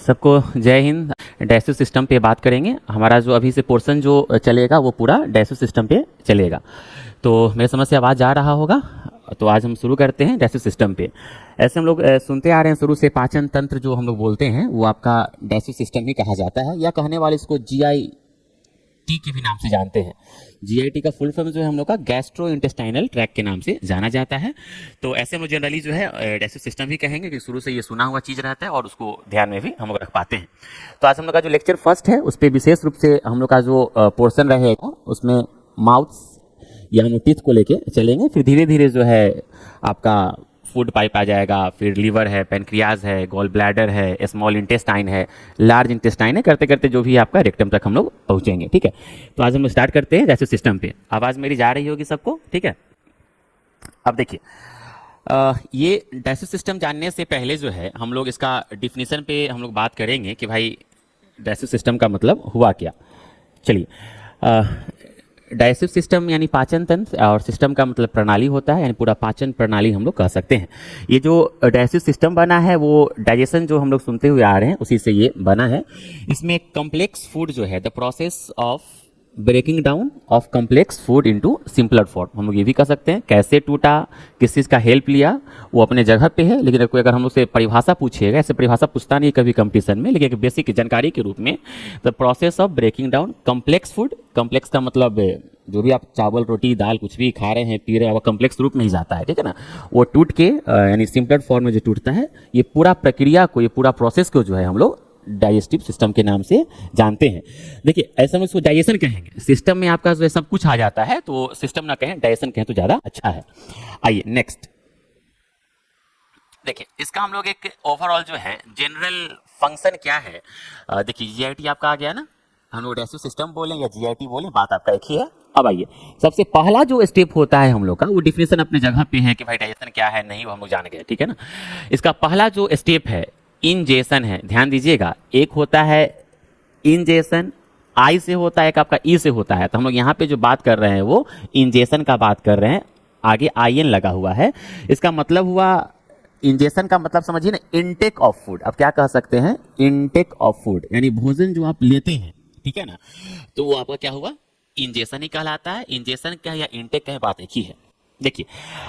सबको जय Hind. Digestive system पे बात करेंगे। हमारा जो अभी से पोर्शन जो चलेगा वो पूरा डाइजेस्टिव सिस्टम पे चलेगा। तो मेरे समझ से आवाज़ जा रहा होगा। तो आज हम शुरू करते हैं डाइजेस्टिव सिस्टम पे। ऐसे हम लोग सुनते आ रहे हैं शुरू से, पाचन तंत्र जो हम लोग बोलते हैं वो आपका डाइजेस्टिव सिस्टम ही कहा जाता है, या कहने वाले इसको जीआईटी के भी नाम से जानते हैं। जीआईटी का फुल फॉर्म जो है हम लोग का गैस्ट्रो इंटेस्टाइनल ट्रैक्ट के नाम से जाना जाता है। तो ऐसे हम लोग जनरली जो है डाइजेस्टिव सिस्टम भी कहेंगे कि शुरू से ये सुना हुआ चीज़ रहता है और उसको ध्यान में भी हम लोग रख पाते हैं। तो आज हम लोग का जो लेक्चर फर्स्ट है उस पर विशेष रूप से हम लोग का जो पोर्शन रहेगा उसमें माउथ या टीथ को लेके चलेंगे। फिर धीरे धीरे जो है आपका फूड पाइप आ जाएगा, फिर लीवर है, पेनक्रियाज है, गॉल ब्लैडर है, स्मॉल इंटेस्टाइन है, लार्ज इंटेस्टाइन है, करते करते जो भी आपका रेक्टम तक हम लोग पहुंचेंगे। ठीक है, तो आज हम लोग स्टार्ट करते हैं डाइजेस्टिव सिस्टम पे। आवाज़ मेरी जा रही होगी सबको? ठीक है। अब देखिए, ये डाइजेस्टिव सिस्टम जानने से पहले जो है हम लोग इसका डिफिनीशन पे हम लोग बात करेंगे कि भाई डाइजेस्टिव सिस्टम का मतलब हुआ क्या। चलिए, डाइजेस्टिव सिस्टम यानी पाचन तंत्र, और सिस्टम का मतलब प्रणाली होता है, यानी पूरा पाचन प्रणाली हम लोग कह सकते हैं। ये जो डाइजेस्टिव सिस्टम बना है वो डाइजेशन जो हम लोग सुनते हुए आ रहे हैं उसी से ये बना है। इसमें कॉम्प्लेक्स फूड जो है, the process of breaking down of complex food into simpler form, हम लोग ये भी कह सकते हैं। कैसे टूटा, किस चीज़ का हेल्प लिया, वो अपने जगह पे है। लेकिन कोई अगर हम लोग से परिभाषा पूछिएगा, ऐसे परिभाषा पूछता नहीं कभी कंपटीशन में, लेकिन एक बेसिक जानकारी के रूप में, the process of breaking down complex food. Complex का मतलब जो भी आप चावल रोटी दाल कुछ भी खा रहे हैं पी रहे हैं वो कॉम्प्लेक्स रूप में ही जाता है, ठीक है ना। वो टूट के यानी सिंपलर फॉर्म में जो टूटता है, ये पूरा प्रक्रिया को, ये पूरा प्रोसेस को जो है हम लोग डाइजेस्टिव सिस्टम के नाम से जानते हैं। देखिए, ऐसा में उसको डाइजेशन कहेंगे। सिस्टम में आपका जो है सब कुछ आ जाता है, तो सिस्टम ना कहें, डाइजेशन कहें तो ज़्यादा अच्छा है। आइए नेक्स्ट देखिए, इसका हम लोग एक ओवरऑल जो है जनरल फंक्शन क्या है। देखिए, जीआईटी आपका आ गया ना, हम लोग डाइजेस्टिव सिस्टम बोलें या जीआईटी बोलें, बात आपका एक ही है। अब आइए, सबसे पहला जो स्टेप होता है हम लोग का, वो डिफिनेशन अपने जगह पे है कि भाई डाइजेशन क्या है, नहीं वो हम लोग जान गए, ठीक है ना। इसका पहला जो स्टेप है इंजेशन है। ध्यान दीजिएगा, एक होता है इंजेशन, आई से होता है, एक आपका ई से होता है। तो हम लोग यहाँ पे जो बात कर रहे हैं वो इंजेशन का बात कर रहे हैं, आगे आई एन लगा हुआ है। इसका मतलब हुआ, इंजेशन का मतलब समझिए ना, इनटेक ऑफ फूड। अब क्या कह सकते हैं, इनटेक ऑफ फूड, यानी भोजन जो आप लेते हैं, ठीक है ना, तो वो आपका क्या हुआ, इंजेशन ही कहलाता है। इंजेशन क्या है या इनटेक क्या है, बात एक ही है। देखिए,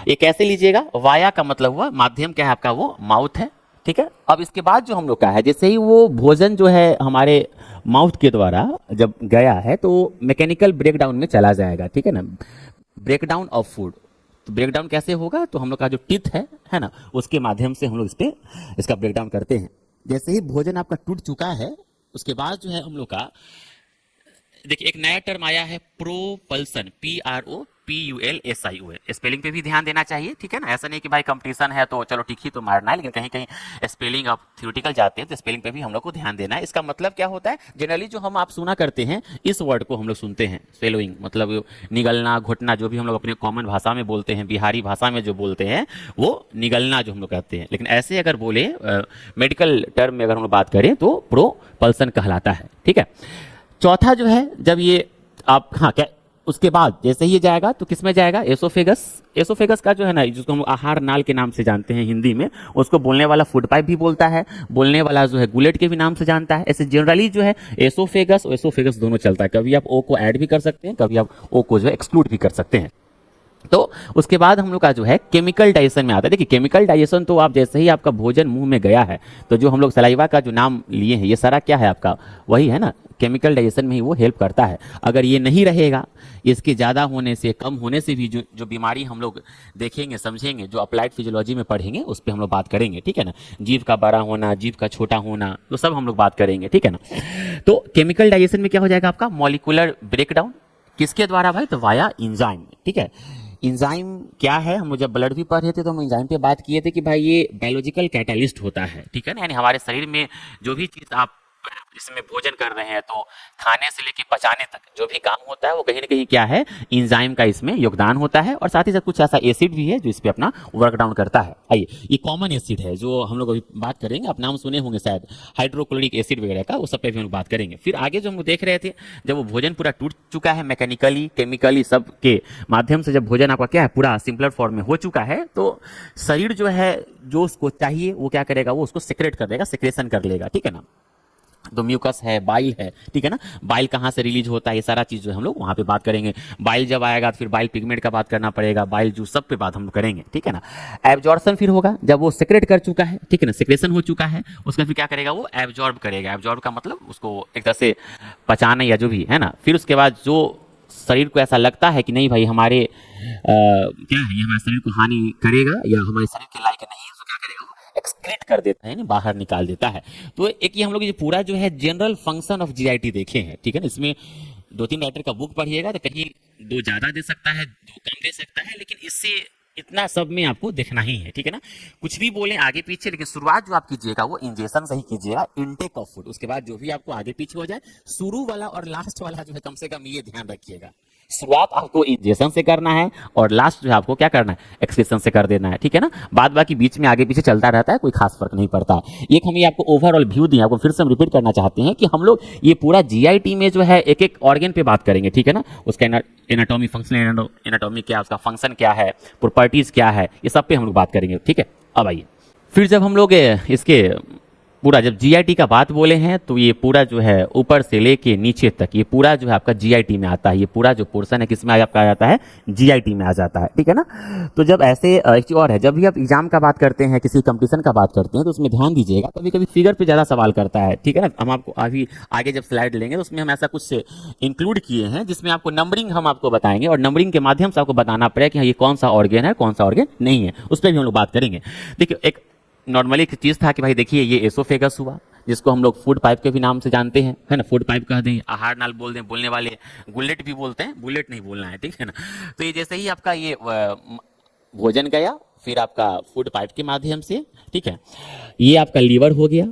ये कैसे लीजिएगा, वाया का मतलब हुआ माध्यम क्या है आपका, वो माउथ है, ठीक है। अब इसके बाद जो हम लोग का है, जैसे ही वो भोजन जो है हमारे माउथ के द्वारा जब गया है तो मैकेनिकल ब्रेकडाउन में चला जाएगा, ठीक है ना, ब्रेकडाउन ऑफ फूड। तो ब्रेकडाउन कैसे होगा, तो हम लोग का जो टीथ है ना, उसके माध्यम से हम लोग इस पे इसका ब्रेकडाउन करते हैं। जैसे ही भोजन आपका टूट चुका है, उसके बाद जो है हम लोग का, देखिए, एक नया टर्म आया है प्रोपल्सन, PROPULSION। स्पेलिंग पे भी ध्यान देना चाहिए, ठीक है ना। ऐसा नहीं कि भाई कंपटीशन है तो चलो ठीक ही तो मारना है, लेकिन कहीं कहीं स्पेलिंग आप थ्योरेटिकल जाते हैं तो स्पेलिंग पे भी हम लोग को ध्यान देना है। इसका मतलब क्या होता है, जनरली जो हम आप सुना करते हैं, इस वर्ड को हम लोग सुनते हैं स्वेलोइंग, मतलब निगलना घुटना, जो भी हम लोग अपने कॉमन भाषा में बोलते हैं, बिहारी भाषा में जो बोलते हैं वो निगलना जो हम लोग कहते हैं। लेकिन ऐसे अगर बोले मेडिकल टर्म में अगर हम लोग बात करें तो प्रोपल्सन कहलाता है, ठीक है। चौथा जो है, जब ये आप, हाँ क्या, उसके बाद जैसे ही ये जाएगा तो किस में जाएगा, एसोफेगस। एसोफेगस का जो है ना, जिसको हम आहार नाल के नाम से जानते हैं हिंदी में, उसको बोलने वाला फूड पाइप भी बोलता है, बोलने वाला जो है गुलेट के भी नाम से जानता है। ऐसे जनरली जो है एसोफेगस और एसोफेगस दोनों चलता है। कभी आप ओ को ऐड भी कर सकते हैं, कभी आप ओ को जो है एक्सक्लूड भी कर सकते हैं। तो उसके बाद हम लोग का जो है केमिकल डाइजेशन में आता है। देखिए, केमिकल डाइजेशन तो आप जैसे ही आपका भोजन मुंह में गया है, तो जो हम लोग सलाइवा का जो नाम लिए हैं, ये सारा क्या है आपका, वही है ना, केमिकल डाइजेशन में ही वो हेल्प करता है। अगर ये नहीं रहेगा, इसके ज़्यादा होने से, कम होने से भी जो बीमारी हम लोग देखेंगे समझेंगे, जो अप्लाइड फिजियोलॉजी में पढ़ेंगे उस पर हम लोग बात करेंगे, ठीक है ना। जीभ का बड़ा होना, जीभ का छोटा होना, तो सब हम लोग बात करेंगे, ठीक है ना। तो केमिकल डाइजेशन में क्या हो जाएगा आपका, मॉलिक्यूलर ब्रेकडाउन, किसके द्वारा भाई, तो वाया इंजाइम, ठीक है। इंजाइम क्या है, हम जब ब्लड भी पढ़ रहे थे तो हम इंजाइम पे बात किए थे कि भाई ये बायोलॉजिकल कैटालिस्ट होता है, ठीक है ना। यानी हमारे शरीर में जो भी चीज़ आप इसमें भोजन कर रहे हैं, तो खाने से लेके पचाने तक जो भी काम होता है वो कहीं ना कहीं क्या है, इंजाइम का इसमें योगदान होता है। और साथ ही साथ कुछ ऐसा एसिड भी है जो इस पे अपना वर्क डाउन करता है। आइए, ये कॉमन एसिड है जो हम लोग अभी बात करेंगे, आप नाम सुने होंगे शायद, हाइड्रोक्लोरिक एसिड वगैरह का, वो सब पे भी हम लोग बात करेंगे। फिर आगे जो हम लोग देख रहे थे, जब वो भोजन पूरा टूट चुका है, मैकेनिकली केमिकली सब के माध्यम से जब भोजन आपका क्या है पूरा सिंपलर फॉर्म में हो चुका है, तो शरीर जो है जो उसको चाहिए वो क्या करेगा, वो उसको सेक्रेट कर देगा, सेक्रेशन कर लेगा, ठीक है ना। तो म्यूकस है, बाइल है, ठीक है ना। बाइल कहाँ से रिलीज होता है, ये सारा चीज जो है हम लोग वहाँ पे बात करेंगे। बाइल जब आएगा तो फिर बाइल पिगमेंट का बात करना पड़ेगा, बाइल जूस सब पे बात हम लोग करेंगे, ठीक है ना। एब्जॉर्प्शन फिर होगा जब वो सेक्रेट कर चुका है, ठीक है ना, सेक्रेशन हो चुका है, उसका फिर क्या करेगा, वो एब्जॉर्ब करेगा। एब्जॉर्ब का मतलब उसको एक तरह से पचाना या जो भी है ना। फिर उसके बाद जो शरीर को ऐसा लगता है कि नहीं भाई हमारे क्या है, ये हमारे शरीर को हानि करेगा या हमारे शरीर के लायक नहीं है, तो क्या करेगा, एक्सक्रीट कर देता है ना, बाहर निकाल देता है। तो एक ये हम लोग ये पूरा जो है जनरल फंक्शन ऑफ जीआईटी देखे हैं, ठीक है ना। इसमें 2-3 राइटर का बुक पढ़िएगा तो कहीं 2 ज्यादा दे सकता है, 2 कम दे सकता है, लेकिन इससे इतना सब में आपको देखना ही है, ठीक है ना। कुछ भी बोले आगे पीछे, लेकिन शुरुआत जो आप कीजिएगा वो इंजेक्शन से ही कीजिएगा, इनटेक ऑफ फूड। उसके बाद जो भी आपको आगे पीछे हो जाए, शुरू वाला और लास्ट वाला जो है कम से कम ये ध्यान रखिएगा, शुरुआत आपको इंजेक्शन से करना है और लास्ट जो है आपको क्या करना है, एक्सक्रीशन से कर देना है, ठीक है ना। बाद बाकी बीच में आगे पीछे चलता रहता है, कोई खास फर्क नहीं पड़ता। एक हम ये आपको ओवरऑल व्यू दिए, आपको फिर से हम रिपीट करना चाहते हैं कि हम लोग ये पूरा जीआईटी में जो है एक एक ऑर्गन पे बात करेंगे, ठीक है ना। उसका एनाटॉमी, फंक्शनल एनाटॉमी क्या है, उसका फंक्शन क्या है, प्रॉपर्टीज क्या है, ये सब पे हम लोग बात करेंगे, ठीक है। अब आइए फिर जब हम लोग इसके पूरा जब जीआईटी का बात बोले हैं तो ये पूरा जो है ऊपर से लेके नीचे तक ये पूरा जो है आपका जीआईटी में आता है। ये पूरा जो पोर्शन है किसमें आपका आ जाता है, जीआईटी में आ जाता है, ठीक है ना। तो जब ऐसे एक चीज और है, जब भी आप एग्जाम का बात करते हैं, किसी कंपटीशन का बात करते हैं, तो उसमें ध्यान दीजिएगा, कभी कभी फिगर पे ज़्यादा सवाल करता है, ठीक है ना। हम आपको अभी आगे जब स्लाइड लेंगे तो उसमें हम ऐसा कुछ इंक्लूड किए हैं जिसमें आपको नंबरिंग हम आपको बताएंगे और नंबरिंग के माध्यम से आपको बताना पड़ेगा कि हाँ ये कौन सा ऑर्गन है, कौन सा ऑर्गन नहीं है, उस पर भी हम लोग बात करेंगे। देखिए एक नॉर्मली एक चीज़ था कि भाई देखिए ये एसोफेगस हुआ, जिसको हम लोग फूड पाइप के भी नाम से जानते हैं, है ना। फूड पाइप कह दें, आहार नाल बोल दें, बोलने वाले गुलेट भी बोलते हैं, बुलेट नहीं बोलना है, ठीक है ना। तो ये जैसे ही आपका ये भोजन गया, फिर आपका फूड पाइप के माध्यम से, ठीक है, ये आपका लीवर हो गया।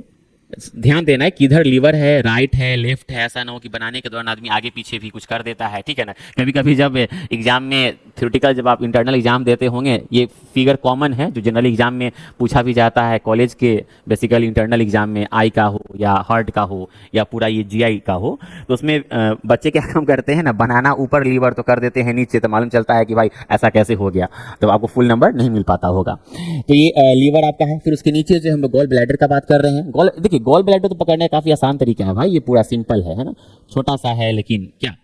ध्यान देना है किधर लीवर है, राइट है, लेफ्ट है, ऐसा ना हो कि बनाने के दौरान आदमी आगे पीछे भी कुछ कर देता है, ठीक है ना। कभी कभी जब एग्जाम में थ्योरेटिकल जब आप इंटरनल एग्जाम देते होंगे, ये फिगर कॉमन है जो जनरल एग्जाम में पूछा भी जाता है, कॉलेज के बेसिकली इंटरनल एग्जाम में आई का हो या हार्ट का हो या पूरा ये जीआई का हो, तो उसमें बच्चे क्या काम करते हैं ना, बनाना ऊपर लीवर तो कर देते हैं नीचे, तो मालूम चलता है कि भाई ऐसा कैसे हो गया, तो आपको फुल नंबर नहीं मिल पाता होगा। तो ये लीवर आपका है। फिर उसके नीचे जो हम गॉल ब्लैडर का बात कर रहे हैं, गॉल देखिए गॉल ब्लैडर तो पकड़ने का काफी आसान तरीका है भाई, ये पूरा सिंपल है ना, छोटा सा है, लेकिन क्या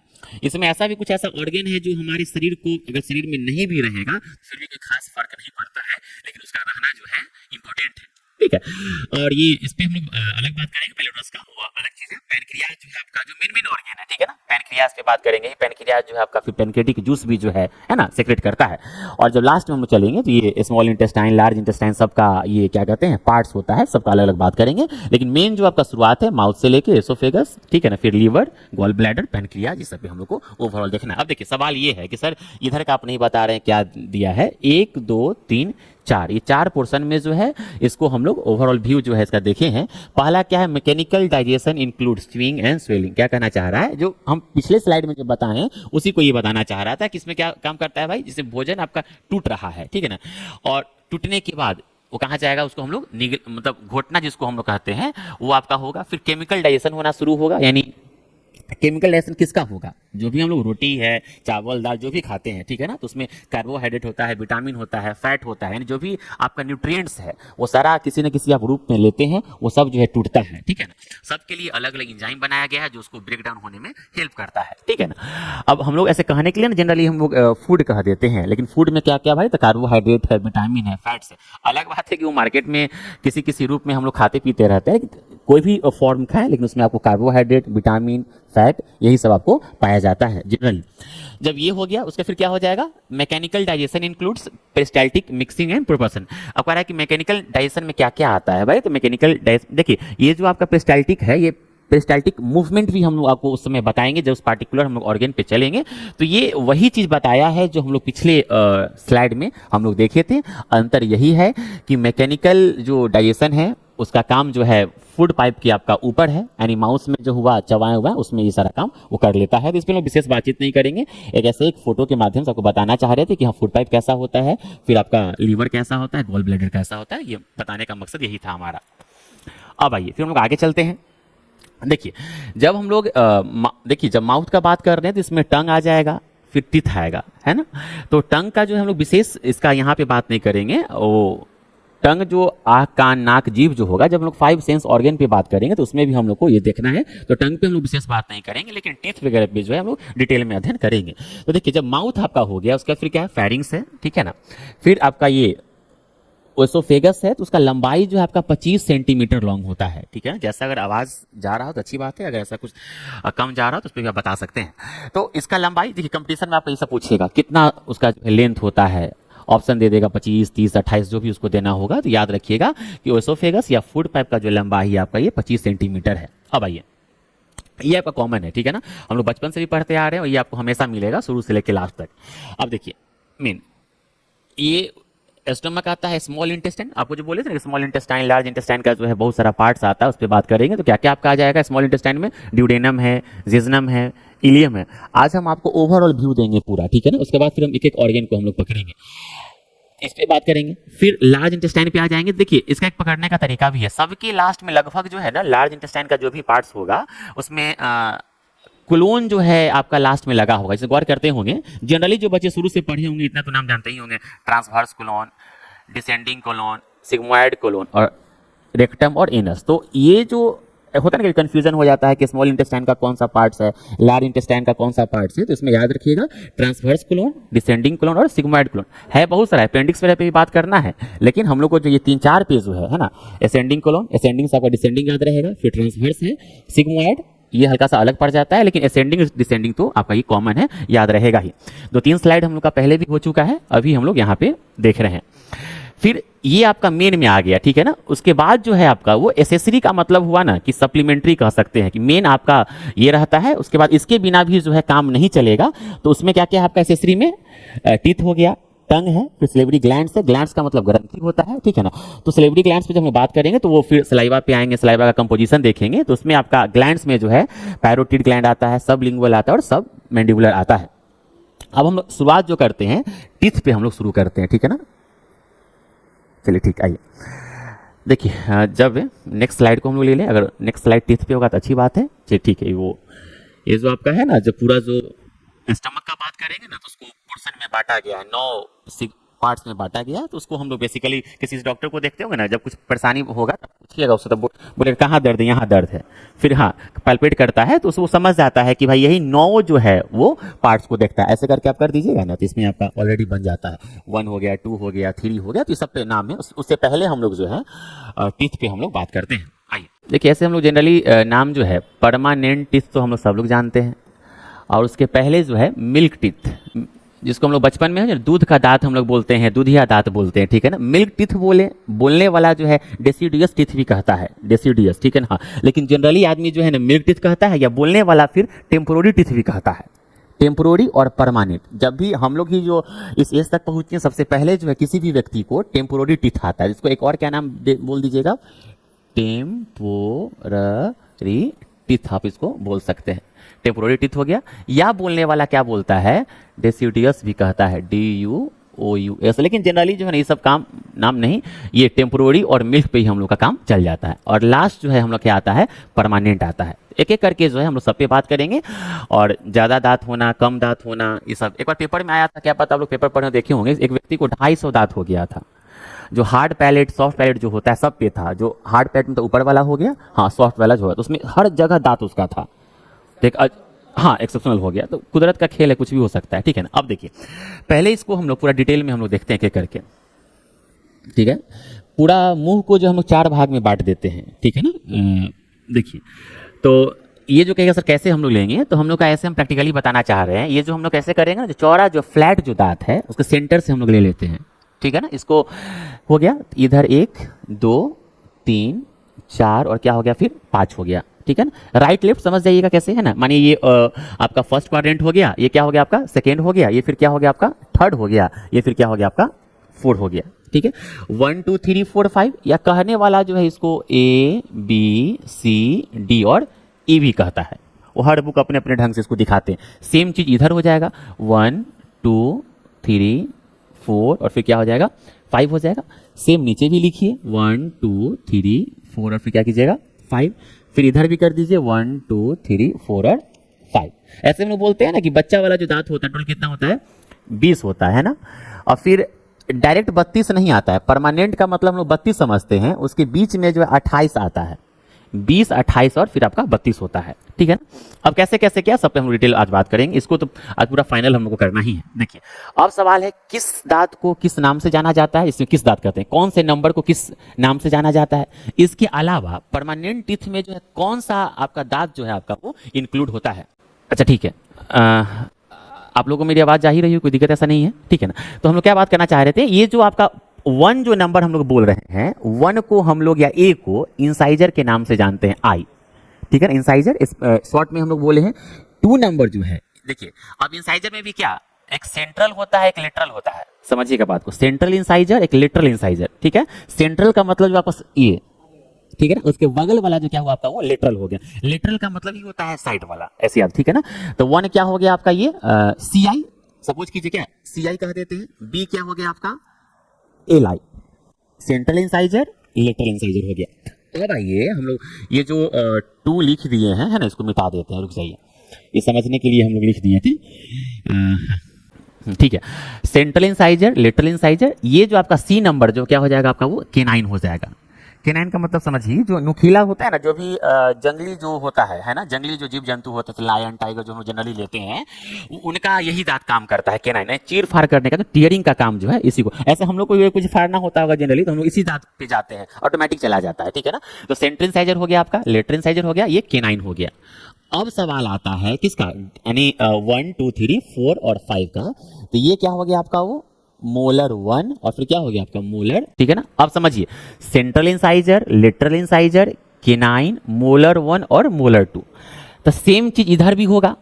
इसमें ऐसा भी कुछ ऐसा ऑर्गन है जो हमारे शरीर को अगर शरीर में नहीं भी रहेगा तो फिर भी कोई खास फर्क नहीं पड़ता है, लेकिन उसका रहना जो है इंपॉर्टेंट है, ठीक है। और ये इस पे हम लोग अलग बात करेंगे, पहले उसका वो अलग चीज है। पैनक्रियाज जो है आपका जो मेन ऑर्गन है, ठीक है ना, पैनक्रियाज पे बात करेंगे। पैनक्रियाज जो है आपका फिर पैनक्रेटिक जूस भी जो है ना, सेक्रेट करता है। और जब लास्ट में हम लोग चलेंगे तो ये स्मॉल इंटेस्टाइन, लार्ज इंटेस्टाइन सबका ये क्या कहते हैं पार्ट्स होता है, सबका अलग अलग बात करेंगे। लेकिन मेन जो आपका शुरुआत है माउथ से लेके एसोफेगस, ठीक है ना, फिर लीवर, गॉल ब्लैडर, पैनक्रियाज, ये सब पे हम लोग को ओवरऑल देखना है। अब देखिए सवाल ये है कि सर इधर का आप नहीं बता रहे हैं, क्या दिया है, 1 2 3 4, ये 4 पोर्शन में जो है इसको हम लोग ओवरऑल व्यू जो है इसका देखे हैं। पहला क्या है, mechanical digestion includes chewing and swelling. क्या कहना चाह रहा है, जो हम पिछले स्लाइड में जो बताए हैं उसी को ये बताना चाह रहा था कि इसमें क्या काम करता है भाई, जिससे भोजन आपका टूट रहा है, ठीक है ना, और टूटने के बाद वो कहाँ जाएगा, उसको हम लोग मतलब घोटना जिसको हम लोग कहते हैं वो आपका होगा। फिर केमिकल डाइजेशन होना शुरू होगा, यानी केमिकल डाइजेशन किसका होगा, जो भी हम लोग रोटी है, चावल दाल जो भी खाते हैं, ठीक है ना, तो उसमें कार्बोहाइड्रेट होता है, विटामिन होता है, फैट होता है, यानी जो भी आपका न्यूट्रिएंट्स है वो सारा किसी न किसी आप रूप में लेते हैं, वो सब जो है टूटता है, ठीक है ना। सबके लिए अलग अलग एंजाइम बनाया गया है जो उसको ब्रेक डाउन होने में हेल्प करता है, ठीक है ना। अब हम लोग ऐसे कहने के लिए ना जनरली हम लोग फूड कह देते हैं, लेकिन फूड में क्या क्या भाई, तो कार्बोहाइड्रेट है, विटामिन है, फैट्स है। अलग बात है कि वो मार्केट में किसी किसी रूप में हम लोग खाते पीते रहते हैं, कोई भी फॉर्म खाएं, लेकिन उसमें आपको कार्बोहाइड्रेट, विटामिन, फैट, यही सब आपको पाया जाता है जनरली। जब ये हो गया उसका फिर क्या हो जाएगा, mechanical digestion includes peristaltic mixing and proportion. अब कह रहा है कि मैकेनिकल डाइजेशन में क्या क्या आता है भाई, तो मैकेनिकल डाइजेशन देखिए ये जो आपका पेरिस्टाल्टिक है, ये पेरिस्टाल्टिक मूवमेंट भी हम लोग आपको उस समय बताएंगे जब उस पार्टिकुलर हम लोग ऑर्गन पे चलेंगे। तो ये वही चीज बताया है जो हम लोग पिछले स्लाइड में हम लोग देखे थे। अंतर यही है कि मैकेनिकल जो डाइजेशन है उसका काम जो है फूड पाइप की आपका ऊपर है, यानी माउस में जो हुआ चबाया हुआ है उसमें ये सारा काम वो कर लेता है। तो इस पर लोग विशेष बातचीत नहीं करेंगे, एक ऐसे एक फोटो के माध्यम से आपको बताना चाह रहे थे कि हाँ फूड पाइप कैसा होता है, फिर आपका लीवर कैसा होता है, गॉल ब्लैडर कैसा होता है, ये बताने का मकसद यही था हमारा। अब आइए फिर हम लोग आगे चलते हैं। देखिए जब हम लोग देखिए जब माउथ का बात कर रहे हैं तो इसमें टंग आ जाएगा, फिर टीथ आएगा, है ना। तो टंग का जो हम लोग विशेष इसका यहाँ पे बात नहीं करेंगे, वो टंग जो आँख कान नाक जीभ जो होगा, जब हम लोग 5 सेंस ऑर्गन पे बात करेंगे तो उसमें भी हम लोग को ये देखना है। तो टंग पे हम लोग विशेष बात नहीं करेंगे, लेकिन टीथ वगैरह पे जो है हम लोग डिटेल में अध्ययन करेंगे। तो देखिए जब माउथ आपका हो गया, उसका फिर क्या है, फेरिंग्स है, ठीक है ना। फिर आपका ये ओसोफेगस है, तो उसका लंबाई जो है आपका 25 सेंटीमीटर लॉन्ग होता है, ठीक है ना। जैसा अगर आवाज जा रहा हो तो अच्छी बात है, अगर ऐसा कुछ कम जा रहा हो तो उस पर भी आप बता सकते हैं। तो इसका लंबाई देखिए, कंपटीशन में आपको ये सब पूछेगा कितना उसका लेंथ होता है, ऑप्शन दे देगा 25, 30, 28 जो भी उसको देना होगा। तो याद रखिएगा कि ओसोफेगस या फूड पाइप का जो लंबाई है आपका ये 25 सेंटीमीटर है। अब आइए, ये आपका कॉमन है, ठीक है ना, हम लोग बचपन से भी पढ़ते आ रहे हैं और ये आपको हमेशा मिलेगा शुरू से लेकर लास्ट तक। अब देखिए मेन ये स्टमक आता है, स्मॉल इंटेस्टाइन, आपको जो बोले थे ना स्मॉल इंटेस्टाइन लार्ज इंटेस्टाइन का जो है बहुत सारा पार्ट्स आता है, उस पर बात करेंगे। तो क्या क्या आपका आ जाएगा स्मॉल इंटेस्टाइन में, ड्यूडेनम है, जिजनम है, इलियम है। आज हम आपको ओवरऑल व्यू देंगे पूरा, ठीक है ना। उसके बाद फिर हम एक एक ऑर्गन को हम लोग पकड़ेंगे, इस पे बात करेंगे। फिर लार्ज इंटेस्टाइन पे आ जाएंगे। देखिए इसका एक पकड़ने का तरीका भी है, सबके लास्ट में लगभग जो है ना लार्ज इंटेस्टाइन का जो भी पार्ट्स होगा उसमें कोलोन जो है आपका लास्ट में लगा होगा, इसे गौर करते होंगे। जनरली जो बच्चे शुरू से पढ़े होंगे इतना तो नाम जानते ही होंगे, transverse colon, descending colon, sigmoid colon और रेक्टम और एनस। तो ये जो होता है ना कि कंफ्यूजन हो जाता है कि स्मॉल इंटेस्टाइन का कौन सा पार्ट्स है, लार्ज इंटेस्टाइन का कौन सा पार्ट्स है। तो इसमें याद रखिएगा ट्रांसवर्स कोलोन, डिसेंडिंग कोलोन और सिग्मोइड कोलोन है, बहुत सारा अपेंडिक्स वगैरह पे भी बात करना है, लेकिन हम लोग को जो ये 3-4 पेज जो है ना, असेंडिंग कोलोन, असेंडिंग से आपका डिसेंडिंग याद रहेगा, फिर ट्रांसवर्स है, सिग्मोइड ये हल्का सा अलग पड़ जाता है, लेकिन असेंडिंग डिसेंडिंग तो आपका ये कॉमन है, याद रहेगा ही। 2-3 स्लाइड हम लोग का पहले भी हो चुका है, अभी हम लोग यहाँ पे देख रहे हैं। फिर ये आपका मेन में आ गया, ठीक है ना। उसके बाद जो है आपका वो एसेसरी का मतलब हुआ ना कि सप्लीमेंट्री कह सकते हैं, कि मेन आपका ये रहता है, उसके बाद इसके बिना भी जो है काम नहीं चलेगा। तो उसमें क्या क्या है आपका एसेसरी में, टीथ हो गया, टंग है, फिर सलेवरी ग्लैंड्स है, ग्लैंड्स का मतलब ग्रंथि होता है, ठीक है ना। तो सलेवरी ग्लैंड्स पे जब हम बात करेंगे तो वो फिर सलाइवा पे आएंगे, सलाइवा का कंपोजिशन देखेंगे। तो उसमें आपका ग्लैंड्स में जो है पैरोटिड ग्लैंड आता है, सब लिंगुअल आता है और सब मैंडिबुलर आता है। अब हम शुरुआत जो करते हैं टीथ पे हम लोग शुरू करते हैं, ठीक है ना। चलिए ठीक, आइए देखिए, जब नेक्स्ट स्लाइड को हम लोग ले लें, अगर नेक्स्ट स्लाइड टीथ पे होगा तो अच्छी बात है। चलिए ठीक है, वो ये जो आपका है ना, जो पूरा जो स्टमक का बात करेंगे ना, तो उसको पोर्शन में बांटा गया है, 9 पार्ट्स में बांटा गया है। तो उसको हम लोग बेसिकली किसी डॉक्टर को देखते होंगे ना, जब कुछ परेशानी होगा तो पूछिएगा उससे, तो बोले कहाँ दर्द है, यहाँ दर्द है, फिर हाँ पैल्पेट करता है तो उसको समझ जाता है कि भाई यही 9 जो है वो पार्ट्स को देखता है। ऐसे करके आप कर दीजिएगा ना, तो इसमें आपका ऑलरेडी बन जाता है, 1 हो गया, 2 हो गया, 3 हो गया। तो ये सब पे नाम है। उससे पहले हम लोग जो है टीथ पे हम लोग बात करते हैं। आइए देखिए, ऐसे हम लोग जनरली नाम जो है परमानेंट टीथ तो हम लोग सब लोग जानते हैं, और उसके पहले जो है मिल्क टीथ, जिसको हम लोग बचपन में है दूध का दांत हम लोग बोलते हैं, दूधिया दांत बोलते हैं, ठीक है ना। मिल्क टीथ बोलने वाला जो है डेसिडियस टीथ भी कहता है, डेसिडियस, ठीक है ना। लेकिन जनरली आदमी जो है ना मिल्क टीथ कहता है, या बोलने वाला फिर टेम्पोररी टीथ भी कहता है। टेम्पोररी और परमानेंट, जब भी हम लोग ही जो इस एज तक पहुंचते हैं सबसे पहले जो है किसी भी व्यक्ति को टेम्पोररी टीथ आता है, जिसको एक और क्या नाम बोल दीजिएगा, टेम्पोररी टीथ आप इसको बोल सकते हैं। टेम्पोररी टीथ हो गया, या बोलने वाला क्या बोलता है, डेसिडियस भी कहता है, DUOUS। लेकिन जनरली जो है ना ये सब काम नाम नहीं, ये टेम्पोररी और मिल्क पे ही हम लोग का काम चल जाता है। और लास्ट जो है हम लोग क्या आता है, परमानेंट आता है। एक एक करके जो है हम लोग सब पे बात करेंगे, और ज़्यादा दांत होना, कम दांत होना, ये सब एक बार पेपर में आया था, क्या पता आप लोग पेपर पढ़ने देखे होंगे। एक व्यक्ति को 250 दांत हो गया था, जो हार्ड पैलेट सॉफ्ट पैलेट जो होता है सब पे था। जो हार्ड पैलेट में तो ऊपर वाला हो गया, हाँ सॉफ्ट वाला जो है तो उसमें हर जगह दांत उसका था, देख हाँ एक्सेप्शनल हो गया। तो कुदरत का खेल है, कुछ भी हो सकता है, ठीक है ना। अब देखिए पहले इसको हम लोग पूरा डिटेल में हम लोग देखते हैं एक करके, ठीक है। पूरा मुंह को जो हम लोग 4 भाग में बांट देते हैं, ठीक है ना। देखिए तो ये जो कहेगा सर कैसे हम लोग लेंगे, तो हम लोग का ऐसे हम प्रैक्टिकली बताना चाह रहे हैं। ये जो हम लोग कैसे करेंगे ना, जो चौड़ा जो फ्लैट जो दांत है उसके सेंटर से हम लोग ले लेते हैं, ठीक है ना। इसको हो गया इधर 1 2 3 4 और क्या हो गया फिर 5 हो गया, ठीक है ना। राइट लेफ्ट समझ जाइएगा कैसे है ना। मानिए ये आपका फर्स्ट क्वाड्रेंट हो गया, ये क्या हो गया आपका सेकेंड हो गया, ये फिर क्या हो गया आपका थर्ड हो गया, ये फिर क्या हो गया आपका 4 हो गया, ठीक है। 1 2 3 4 5, या कहने वाला जो है इसको ABCD और E भी कहता है। वो हर बुक अपने अपने ढंग से इसको दिखाते हैं। सेम चीज इधर हो जाएगा, 1 2 3 4 और फिर क्या हो जाएगा 5 हो जाएगा। सेम नीचे भी लिखिए 1 2 3 4 और फिर क्या कीजिएगा 5। फिर इधर भी कर दीजिए 1 2 3 4 और 5। ऐसे हम लोग बोलते हैं ना कि बच्चा वाला जो दांत होता है टोटल कितना होता है 20 होता है ना। और फिर डायरेक्ट 32 नहीं आता है, परमानेंट का मतलब हम लोग 32 समझते हैं, उसके बीच में जो है 28 आता है, 20, 28 और फिर आपका 32 होता है, ठीक है ना। अब कैसे कैसे क्या सब पे हम डिटेल आज बात करेंगे, इसको तो आज पूरा फाइनल हम लोग को करना ही है। देखिए अब सवाल है किस दांत को किस नाम से जाना जाता है, इसमें किस दांत कहते हैं, कौन से नंबर को किस नाम से जाना जाता है, इसके अलावा परमानेंट टीथ में जो है कौन सा आपका दांत जो है आपका वो इंक्लूड होता है। अच्छा ठीक है, आप लोगों को मेरी आवाज़ जा ही रही हो, कोई दिक्कत ऐसा नहीं है, ठीक है ना। तो हम लोग क्या बात करना चाह रहे थे, ये जो आपका 1 जो नंबर हम लोग बोल रहे हैं, 1 को हम लोग या ए को इंसाइजर के नाम से जानते हैं, आई, ठीक है ना, इंसाइजर शॉर्ट में हम लोग बोले हैं। 2 नंबर जो है, देखिए अब इंसाइजर में भी क्या एक सेंट्रल होता है, एक लेटरल होता है, समझिएगा बात को, सेंट्रल इंसाइजर एक लेटरल इंसाइजर, ठीक है। सेंट्रल का मतलब जो आपका ये, ठीक है ना, उसके बगल वाला जो क्या हुआ आपका वो लेटरल हो गया, लेटरल का मतलब ही होता है साइड वाला, ऐसे याद, ठीक है ना। तो 1 क्या हो गया आपका ये सी आई, सपोज कीजिए क्या सी आई कह देते हैं, बी क्या हो गया आपका L I, central incisor lateral incisor हो गया। तो अब आइए हम लोग ये जो 2 लिख दिए हैं, है ना, इसको मिटा देते हैं, रुक जाइए, ये समझने के लिए हम लोग लिख दिए थे, ठीक है। सेंट्रल इंसाइजर लेटरल इंसाइजर, ये जो आपका सी नंबर जो क्या हो जाएगा आपका वो केनाइन हो जाएगा। केनाइन का मतलब समझिए, जो नुकीला होता है ना, जो भी जंगली जो होता है ना, जंगली जो जीव जंतु होते हैं, लायन टाइगर जो हम जनरली लेते हैं, उनका यही दांत काम करता है, केनाइन है, चीर फाड़ करने का, तो टीयरिंग का काम जो है इसी को, ऐसे हम लोग को कुछ फाड़ना होता होगा जनरली, तो हम लोग इसी दांत पे जाते हैं, ऑटोमेटिक चला जाता है, ठीक है ना। तो सेंट्रल इंसाइजर हो गया आपका, लेटरल इंसाइजर हो गया, ये केनाइन हो गया। अब सवाल आता है किसका, यानी 1, 2, 3, 4 और 5 का, तो ये क्या हो गया आपका वो मोलर 1 और फिर क्या हो गया आपका मोलर, ठीक है ना। अब समझिए central incisor lateral incisor canine molar 1 और मोलर 2, तो सेम चीज इधर भी होगा,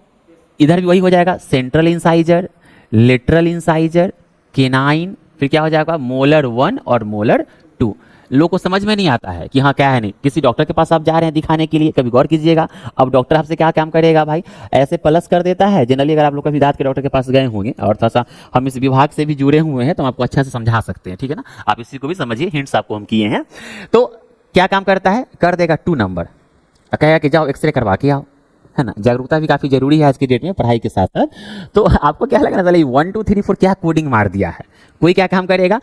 इधर भी वही हो जाएगा, central incisor lateral incisor canine, फिर क्या हो जाएगा मोलर 1 और मोलर 2। लोगों को समझ में नहीं आता है कि हाँ क्या है, नहीं किसी डॉक्टर के पास आप जा रहे हैं दिखाने के लिए, कभी गौर कीजिएगा, अब डॉक्टर आपसे क्या काम करेगा भाई, ऐसे प्लस कर देता है जनरली, अगर आप लोग कभी दांत के डॉक्टर के पास गए होंगे, और थोड़ा सा हम इस विभाग से भी जुड़े हुए हैं तो हम आपको अच्छा से समझा सकते हैं, ठीक है ना, आप इसी को भी समझिए, हिंट्स आपको हम किए हैं। तो क्या काम करता है, कर देगा 2 नंबर, कहेगा कि जाओ एक्सरे करवा के आओ, है ना, जागरूकता भी काफी जरूरी है आज की डेट में पढ़ाई के साथ साथ। तो आपको क्या लगना चलिए 1, 2, 3, 4 क्या कोडिंग मार दिया है, कोई क्या काम करेगा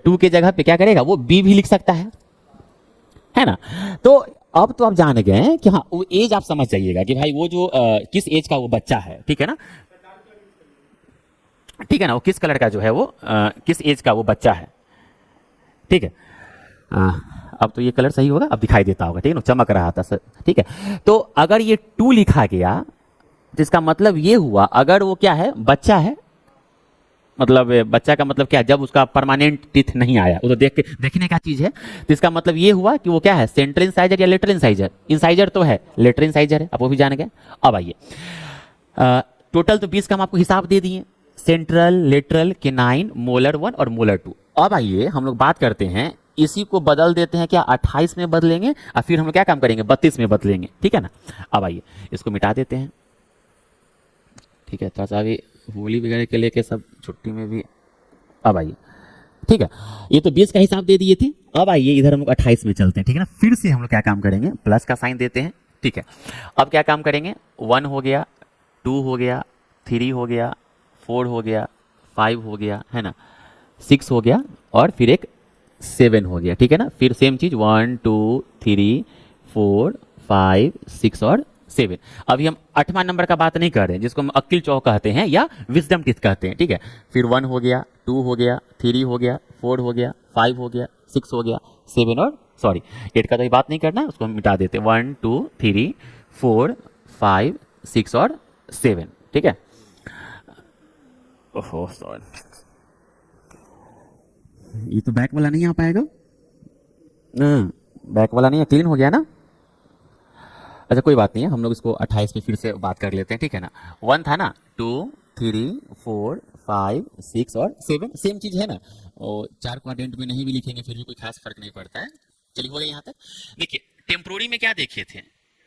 2 के जगह पे क्या करेगा वो बी भी लिख सकता है ना। तो अब तो आप जान गए हैं कि हाँ वो एज आप समझ जाइएगा कि भाई वो जो किस एज का वो बच्चा है, ठीक है ना, ठीक है ना, वो किस कलर का जो है वो किस एज का वो बच्चा है, ठीक है। अब तो ये कलर सही होगा, अब दिखाई देता होगा, ठीक है ना, चमक रहा था सर, ठीक है। तो अगर ये 2 लिखा गया तो इसका मतलब ये हुआ, अगर वो क्या है बच्चा है, मतलब बच्चा का मतलब क्या, जब उसका परमानेंट टीथ नहीं आया, वो तो देखने का चीज है, तो इसका मतलब ये हुआ कि वो क्या है सेंट्रल इंसाइजर या लेटरल इंसाइजर, इंसाइजर तो है, लेटरल इंसाइजर है, आप वो भी जान गए। अब आइए टोटल तो 20 का हम आपको हिसाब दे दिए, सेंट्रल लेटरल केनाइन मोलर 1 और मोलर 2। अब आइए हम लोग बात करते हैं, इसी को बदल देते हैं, क्या 28 में बदलेंगे और फिर हम लोग क्या काम करेंगे 32 में बदलेंगे, ठीक है ना। अब आइए इसको मिटा देते हैं, ठीक है, थोड़ा सा अभी होली वगैरह के लेके सब छुट्टी में भी। अब आइए ठीक है, ये तो 20 का हिसाब दे दिए थे, अब आइए इधर हम लोग 28 में चलते हैं, ठीक है ना। फिर से हम लोग क्या काम करेंगे, प्लस का साइन देते हैं, ठीक है। अब क्या काम करेंगे, 1 हो गया, 2 हो गया, 3 हो गया, 4 हो गया, 5 हो गया, है ना, 6 हो गया और फिर एक 7 हो गया, ठीक है ना। फिर सेम चीज 1, 2, 3, 4, 5, 6 और 7। अभी हम 8वां नंबर का बात नहीं कर रहे हैं, जिसको हम अक्ल चौ कहते हैं या विजडम टीथ कहते हैं, ठीक है। फिर 1 हो गया, 2 हो गया, 3 हो गया, 4 हो गया, 5 हो गया, 6 हो गया, 7 और 8 का तो बात नहीं करना है, उसको हम मिटा देते हैं, 1, 2, 3, 4, 5, 6 और 7, ठीक है। ओहो सॉरी, ये तो बैक वाला नहीं आ पाएगा, बैक वाला नहीं है, क्लीन हो गया ना। अच्छा कोई बात नहीं है, हम लोग इसको 28 पे फिर से बात कर लेते हैं, ठीक है ना। 1 था ना, 2, 3, 4, 5, 6 और 7 सेम चीज है ना, और 4 क्वाड्रेंट में नहीं भी लिखेंगे फिर भी कोई खास फर्क नहीं पड़ता है। चलिए हो गया यहाँ तक। देखिए टेम्पोररी में क्या देखे थे,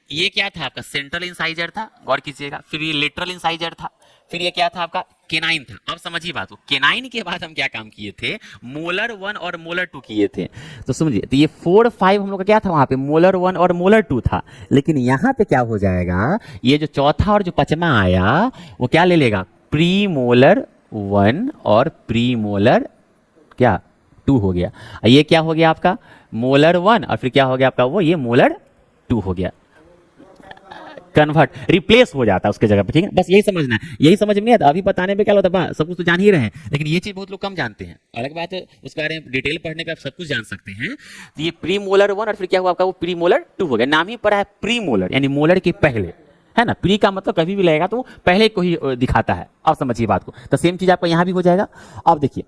ये क्या था आपका सेंट्रल इंसाइजर था, गौर कीजिएगा, फिर ये लेटरल इंसाइजर था, फिर ये क्या था आपका केनाइन था। अब समझिए बात को, केनाइन के बाद हम क्या काम किए थे, मोलर 1 और मोलर 2 किए थे। तो समझिए, तो ये 4, 5 हम लोग का क्या था वहां पे, मोलर 1 और मोलर 2 था, लेकिन यहाँ पे क्या हो जाएगा, ये जो चौथा और जो 5वां आया वो क्या ले लेगा, प्री मोलर 1 और प्री मोलर क्या 2 हो गया। ये क्या हो गया आपका मोलर 1 और फिर क्या हो गया आपका वो ये मोलर 2 हो गया। कन्वर्ट रिप्लेस हो जाता है उसके जगह पे, ठीक है। बस यही समझना है, यही समझ में आता। अभी बताने पे क्या होता है, सब कुछ तो जान ही रहे हैं, लेकिन ये चीज बहुत लोग कम जानते हैं। अलग बात है उसके बारे में डिटेल पढ़ने पे आप सब कुछ जान सकते हैं। तो ये प्री मोलर 1 और फिर क्या हुआ आपका वो प्री मोलर 2 हो गया। नाम ही पड़ा है प्री मोलर, यानी मोलर के पहले, है ना। प्री का मतलब कभी भी लगेगा तो पहले को ही दिखाता है। आप समझिए बात को। तो सेम चीज आपका यहाँ भी हो जाएगा। अब देखिए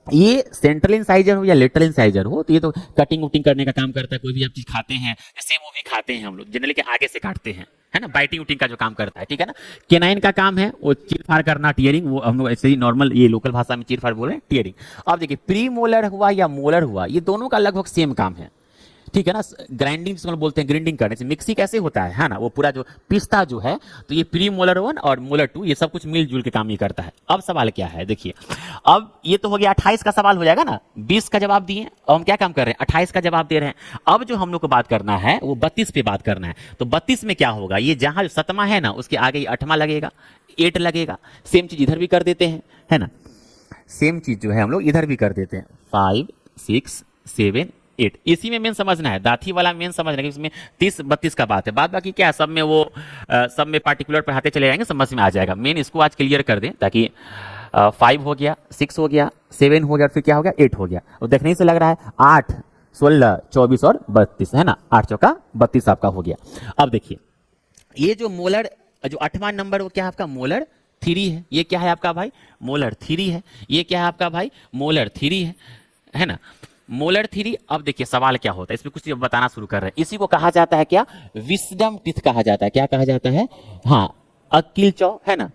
ये सेंट्रल इंसाइजर हो या लेटरल इंसाइजर हो, तो ये तो कटिंग उटिंग करने का काम करता है। कोई भी आप चीज खाते हैं, जैसे वो भी खाते हैं हम लोग जनरली के आगे से काटते हैं, है ना। बाइटिंग उटिंग का जो काम करता है, ठीक है ना। केनाइन का काम है वो चीर फाड़ करना, टियरिंग, वो हम लोग ऐसे ही नॉर्मल ये लोकल भाषा में चीर फाड़ बोल रहे हैं, टियरिंग। अब देखिए प्री मोलर हुआ या मोलर हुआ, ये दोनों का लगभग सेम काम है, ठीक है ना। ग्राइंडिंग जिसको बोलते हैं, ग्राइंडिंग करने से मिक्सी कैसे होता है ना, वो पूरा जो पिस्ता जो है, तो ये प्री मोलर 1 और मोलर 2 ये सब कुछ मिलजुल के काम ही करता है। अब सवाल क्या है देखिए, अब ये तो हो गया 28 का सवाल हो जाएगा ना, 20 का जवाब दिए, अब हम क्या काम कर रहे हैं 28 का जवाब दे रहे हैं। अब जो हम लोग को बात करना है वो 32 पे बात करना है। तो 32 में क्या होगा, ये जहां सतमा है ना उसके आगे 8वां लगेगा, 8 लगेगा। सेम चीज इधर भी कर देते हैं, है ना। सेम चीज जो है हम लोग इधर भी कर देते हैं, 5 6 7 8। इसी में मेन समझना है, दाथी वाला मेन समझना है, इसमें 30 32 का बात है। बाद बाकी क्या है सब में वो सब में पार्टिकुलर पढ़ाते चले जाएंगे, समझ में आ जाएगा। मेन इसको आज क्लियर कर दें ताकि 5 हो गया, 6 हो गया, 7 हो गया, फिर क्या हो गया 8 हो गया। और देखने से लग रहा है 8 16 24 और 32, है ना। 8 चौका 32 आपका हो गया। अब देखिए ये जो मोलर जो 8वां नंबर वो क्या है आपका मोलर 3 है। ये क्या है आपका भाई मोलर 3 है। ये क्या है आपका भाई मोलर 3 है ना, मोलर 3। अब देखिए सवाल क्या होता है, इसमें कुछ बताना शुरू कर रहे हैं। इसी को कहा जाता है क्या विस्डम टीथ कहा जाता है। क्या कहा जाता है, हाँ अक्ल चौ, है ना।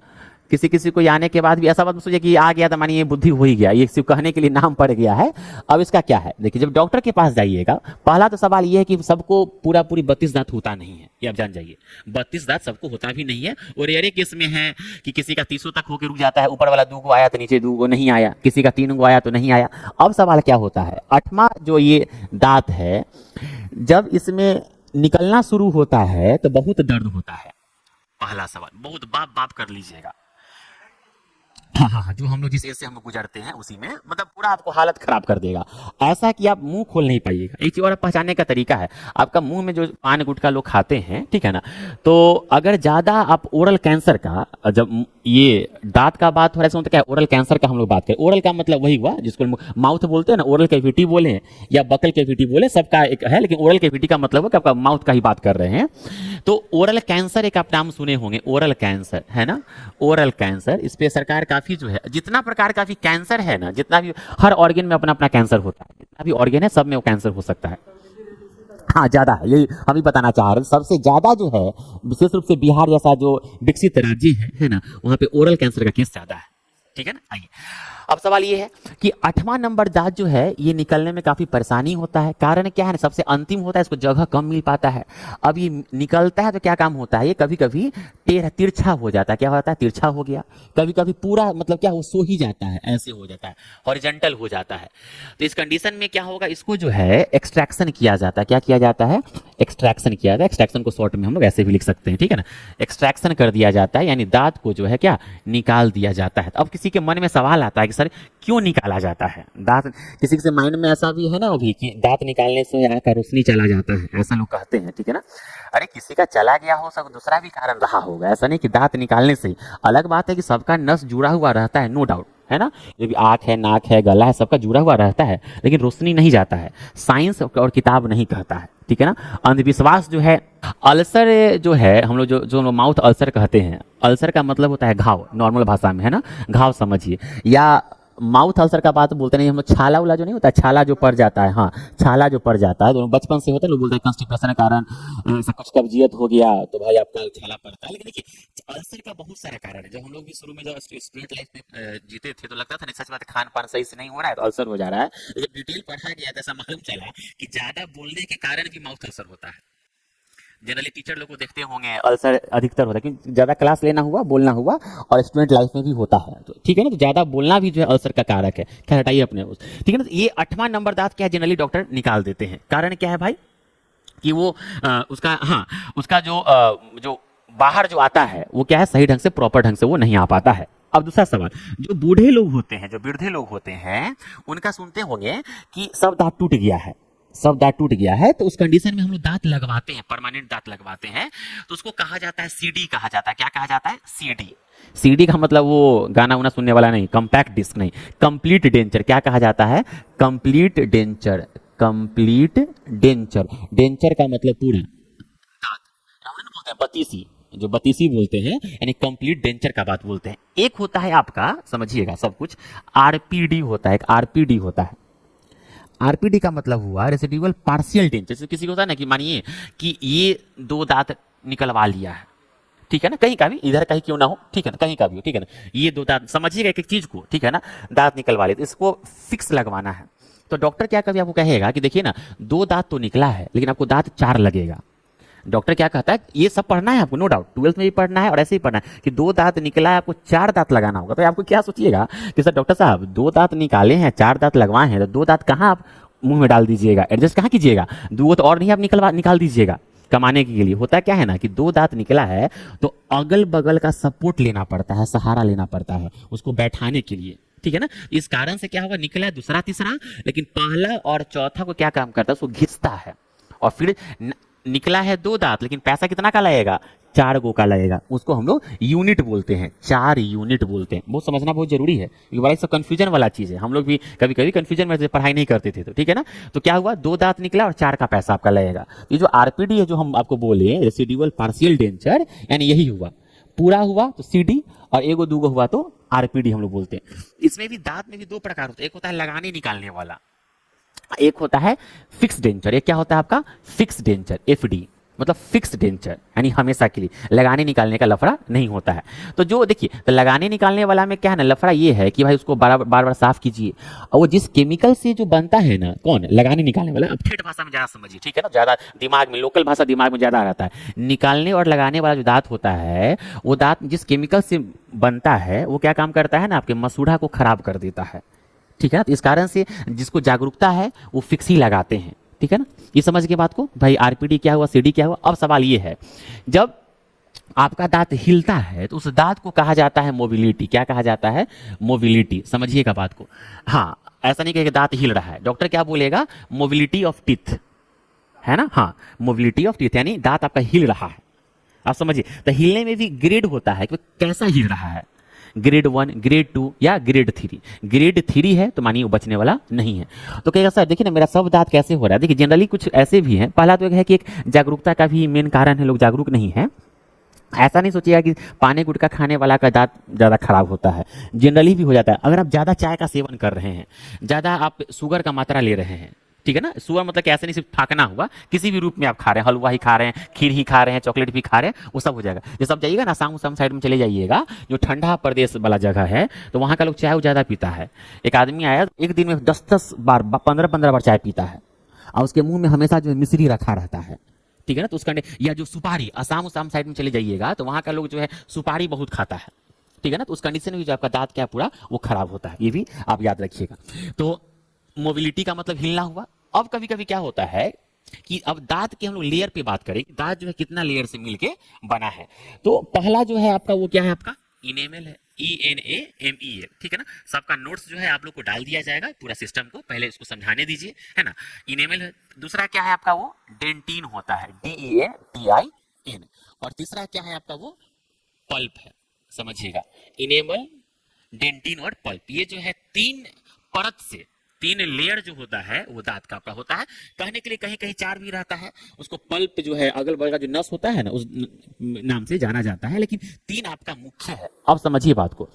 किसी किसी को आने के बाद भी ऐसा बात सोचिए कि आ गया तो मानिए बुद्धि हो ही गया, ये सिर्फ कहने के लिए नाम पड़ गया है। अब इसका क्या है देखिए, जब डॉक्टर के पास जाइएगा, पहला तो सवाल ये है कि सबको पूरा पूरी 32 दांत होता नहीं है, ये आप जान जाइए। 32 दांत सबको होता भी नहीं है, और रेयर केस में है कि किसी का 30 तक होकर रुक जाता है, ऊपर वाला 2 आया तो नीचे 2 नहीं आया, किसी का 3 आया तो नहीं आया। अब सवाल क्या होता है, 8वां जो ये दांत है जब इसमें निकलना शुरू होता है तो बहुत दर्द होता है। पहला सवाल बहुत बाप बाप कर लीजिएगा। हाँ हाँ हाँ, जो हम लोग जिस एज से हम लोग गुजरते हैं उसी में मतलब पूरा आपको हालत खराब कर देगा, ऐसा कि आप मुंह खोल नहीं पाइएगा। एक चीज और पहचानने का तरीका है, आपका मुंह में जो पान गुटखा लोग खाते हैं, ठीक है ना, तो अगर ज्यादा आप ओरल कैंसर का, जब ये दांत का बात हो रहा है तो क्या ओरल कैंसर का हम लोग बात करें। ओरल का मतलब वही हुआ जिसको माउथ बोलते हैं ना, ओरल कैविटी बोले या बकल कैविटी बोले, सबका एक है, लेकिन ओरल कैविटी का मतलब है कि आपका माउथ का ही बात कर रहे हैं। तो ओरल कैंसर एक आप नाम सुने होंगे, ओरल कैंसर, है ना। ओरल कैंसर, इस पे सरकार काफी जो है जितना प्रकार का भी कैंसर है ना, जितना भी हर ऑर्गन में अपना अपना कैंसर होता है, जितना भी ऑर्गन है सब में वो कैंसर हो सकता है। हाँ ज्यादा है, यही हम ही बताना चाह रहे हैं। सबसे ज्यादा जो है विशेष रूप से बिहार जैसा जो विकसित राज्य है ना, वहां पे ओरल कैंसर का केस ज्यादा है, ठीक है ना। आइए अब सवाल ये है कि 8वां नंबर दांत जो है ये निकलने में काफी परेशानी होता है। कारण क्या है ना, सबसे अंतिम होता है, इसको जगह कम मिल पाता है। अब ये निकलता है तो क्या काम होता है, ये कभी कभी तिरछा हो जाता है। क्या होता है, तिरछा हो गया। कभी कभी पूरा मतलब क्या वो सो ही जाता है, ऐसे हो जाता है, हॉरिजॉन्टल हो जाता है। तो इस कंडीशन में क्या होगा, इसको जो है एक्सट्रैक्शन किया जाता है। क्या किया जाता है, एक्सट्रैक्शन किया जाता है। एक्सट्रैक्शन को शॉर्ट में हम लोग ऐसे भी लिख सकते हैं, ठीक है ना। एक्सट्रैक्शन कर दिया जाता है, यानी दांत को जो है क्या निकाल दिया जाता है। अब किसी के मन में सवाल आता है कि सर क्यों निकाला जाता है दांत, किसी के माइंड में ऐसा भी है ना अभी कि दांत निकालने से आंख का रोशनी चला जाता है, ऐसा लोग कहते हैं, ठीक है ना। अरे किसी का चला गया हो सकता, दूसरा भी कारण रहा होगा, ऐसा नहीं कि दांत निकालने से। अलग बात है कि सबका नस जुड़ा हुआ रहता है, नो डाउट, है ना। जो भी आँख है, नाक है, गला है, सबका जुड़ा हुआ रहता है, लेकिन रोशनी नहीं जाता है। साइंस और किताब नहीं कहता है, ठीक है ना। अंधविश्वास जो है, अल्सर जो है हम लोग जो माउथ अल्सर कहते हैं, अल्सर का मतलब होता है घाव, नॉर्मल भाषा में, है ना, घाव समझिए। या माउथ अल्सर का बात बोलते नहीं हम लोग, छाला उला जो नहीं होता, छाला जो पड़ जाता है, हाँ छाला जो पड़ जाता है, दोनों बचपन से होता है, लोग बोलते हैं कंस्टिपेशन के कारण ऐसा कुछ कब्जियत हो गया तो भाई आपका छाला पड़ता है। लेकिन देखिए अल्सर का बहुत सारा कारण है। जब हम लोग भी शुरू में जब स्टूडेंट लाइफ में जीते थे तो लगता था नहीं, सच बात खान पान सही से नहीं हो रहा है तो अल्सर हो जा रहा है। जब डिटेल पढ़ा गया तो ऐसा मालूम चला कि ज्यादा बोलने के कारण भी माउथ अल्सर होता है। जनरली टीचर लोग को देखते होंगे अल्सर अधिकतर होता है क्योंकि ज्यादा क्लास लेना हुआ, बोलना हुआ, और स्टूडेंट लाइफ में भी होता है, तो ठीक है ना। तो ज्यादा बोलना भी जो है अल्सर का कारक है। खैर हटाइए अपने उस, ठीक है ना। ये 8वां नंबर दांत क्या है, जनरली डॉक्टर निकाल देते हैं। कारण क्या है भाई कि वो उसका, हाँ उसका जो जो बाहर जो आता है वो क्या है, सही ढंग से प्रॉपर ढंग से वो नहीं आ पाता है। अब दूसरा सवाल, जो बूढ़े लोग होते हैं, जो वृद्धे लोग होते हैं, उनका सुनते होंगे कि सब दांत टूट गया है, सब दांत टूट गया है, तो उस कंडीशन में हम लोग दांत लगवाते हैं, परमानेंट दांत लगवाते हैं, तो उसको कहा जाता है सीडी कहा जाता है। क्या कहा जाता है? सीडी। सीडी का मतलब वो गाना उना सुनने वाला नहीं, कंपैक्ट डिस्क नहीं, कंप्लीट डेंचर। क्या कहा जाता है? Complete denture. Complete denture, denture का मतलब पूरा दांत, बोलते हैं बतीसी, जो बतीसी बोलते हैं, यानी कंप्लीट डेंचर का बात बोलते हैं। एक होता है आपका, समझिएगा सब कुछ, आरपीडी होता है, एक आरपीडी होता है। आरपीडी का मतलब हुआ रेसिडुअल पार्शियल डेंचर। जैसे किसी को होता है ना कि मानिए कि ये दो दांत निकलवा लिया है, ठीक है ना, कहीं का भी, इधर कहीं क्यों ना हो, ठीक है ना, कहीं का भी हो, ठीक है ना, ये दो दांत, समझिएगा एक एक चीज को, ठीक है ना, दांत निकलवा ले, तो इसको फिक्स लगवाना है। तो डॉक्टर क्या कभी आपको कहेगा कि देखिए ना, दो दांत तो निकला है लेकिन आपको दांत 4 लगेगा। डॉक्टर क्या कहता है? ये सब पढ़ना है आपको, नो डाउट, 12th में भी पढ़ना है और ऐसे ही पढ़ना है कि दो दांत निकला है, आपको 4 दांत लगाना होगा। तो आपको क्या सोचिएगा कि सर डॉक्टर साहब, दो दांत निकाले हैं, 4 दांत लगवाए हैं, तो दो दांत कहाँ आप मुंह में डाल दीजिएगा, एडजस्ट कहाँ कीजिएगा? दो तो और नहीं आप निकाल दीजिएगा कमाने के लिए। होता क्या है ना कि दो दांत निकला है तो अगल बगल का सपोर्ट लेना पड़ता है, सहारा लेना पड़ता है उसको बैठाने के लिए, ठीक है ना। इस कारण से क्या होगा, निकला है दूसरा तीसरा, लेकिन पहला और चौथा को क्या काम करता है, उसको घिसता है। और फिर निकला है दो दांत, लेकिन पैसा कितना का लगेगा? 4 गो का लगेगा। उसको हम लोग यूनिट बोलते हैं, 4 यूनिट बोलते हैं। बहुत समझना बहुत जरूरी है, ये बड़ा सब कंफ्यूजन वाला चीज है। हम लोग भी कभी कभी कंफ्यूजन में पढ़ाई नहीं करते थे, तो ठीक है ना। तो क्या हुआ, दो दांत निकला और 4 का पैसा आपका लगेगा। ये जो आरपीडी है, जो हम आपको बोले रेसिडुअल पार्शियल डेंचर, यानी यही हुआ। पूरा हुआ तो सीडी, और एगो दूगो हुआ तो आरपीडी हम लोग बोलते हैं। इसमें भी दांत में भी दो प्रकार होते हैं, एक होता है लगाने निकालने वाला, एक होता है फिक्स डेंचर। एक क्या होता है आपका? फिक्स डेंचर, एफडी, मतलब फिक्स डेंचर, यानी हमेशा के लिए, लगाने निकालने का लफड़ा नहीं होता है। तो जो देखिए, तो लगाने निकालने वाला में क्या है ना, लफड़ा ये है कि भाई उसको बार बार साफ कीजिए, और वो जिस केमिकल से जो बनता है ना, कौन? लगाने निकालने वाला। अब ठेठ भाषा में ज्यादा समझिए, ठीक है ना, ज्यादा दिमाग में, लोकल भाषा दिमाग में ज्यादा रहता है। निकालने और लगाने वाला जो दांत होता है, वो दांत जिस केमिकल से बनता है, वो क्या काम करता है ना, आपके मसूड़ा को खराब कर देता है, ठीक है ना। तो इस कारण से जिसको जागरूकता है वो फिक्स ही लगाते हैं, ठीक है ना। ये समझ के बात को भाई, आरपीडी क्या हुआ, सीडी क्या हुआ। अब सवाल ये है, जब आपका दांत हिलता है तो उस दांत को कहा जाता है मोबिलिटी। क्या कहा जाता है? मोबिलिटी। समझिएगा बात को। हाँ, ऐसा नहीं कि दांत हिल रहा है, डॉक्टर क्या बोलेगा? मोबिलिटी ऑफ टीथ, है ना। हाँ, मोबिलिटी ऑफ टीथ, यानी दांत आपका हिल रहा है। आप समझिए, तो हिलने में भी ग्रेड होता है कि कैसा हिल रहा है, ग्रेड 1, ग्रेड 2 या ग्रेड 3। ग्रेड 3 है तो मानिए वो बचने वाला नहीं है। तो कहेगा सर देखिए ना, मेरा सब दांत कैसे हो रहा है। देखिए जनरली कुछ ऐसे भी हैं। पहला तो एक है कि एक जागरूकता का भी मेन कारण है, लोग जागरूक नहीं है। ऐसा नहीं सोचिएगा कि पानी गुटखा खाने वाला का दांत ज़्यादा खराब होता है, जनरली भी हो जाता है। अगर आप ज़्यादा चाय का सेवन कर रहे हैं, ज़्यादा आप शुगर का मात्रा ले रहे हैं, ठीक है ना। शुगर मतलब कि ऐसे नहीं सिर्फ फाकना हुआ, किसी भी रूप में आप खा रहे हैं, हलवा ही खा रहे हैं, खीर ही खा रहे हैं, चॉकलेट भी खा रहे हैं, वो सब हो जाएगा। जैसे आप जाइएगा ना आसाम साइड में चले जाइएगा, जो ठंडा प्रदेश वाला जगह है, तो वहाँ का लोग चाय ज़्यादा पीता है। एक आदमी आया, एक दिन में 10-10 बार, 15-15 बार चाय पीता है, और उसके मुंह में हमेशा जो मिश्री रखा रहता है, ठीक है ना। तो उसका, या जो सुपारी, आसाम साइड में चले जाइएगा तो वहाँ का लोग जो है सुपारी बहुत खाता है, ठीक है ना। तो उस कंडीशन में जो आपका दांत क्या पूरा वो खराब होता है, ये भी आप याद रखिएगा। तो मोबिलिटी का मतलब हिलना हुआ। अब कभी कभी क्या होता है कि अब दांत के हम लोग लेयर पे बात करें, दांत जो है कितना लेयर से मिलके बना है। तो पहला जो है आपका वो क्या है, आपका इनेमल है, ENAMEL, ठीक है ना। सबका नोट्स जो है आप लोग को डाल दिया जाएगा, पूरा सिस्टम को पहले इसको समझाने दीजिए, है ना। इनेमल है। दूसरा क्या है आपका, वो डेंटिन होता है, DENTIN। और तीसरा क्या है आपका, वो पल्प है। समझिएगा, इनेमल, डेंटिन और पल्प, ये जो है 3 परत से, 3 लेयर जो होता है वो दांत का आपका होता है। कहने के लिए कहीं कहीं 4 भी रहता है, उसको पल्प जो है अगल बगल का जो नस होता है ना, उस नाम से जाना जाता है, लेकिन 3 आपका मुख्य है। अब समझिए बात को,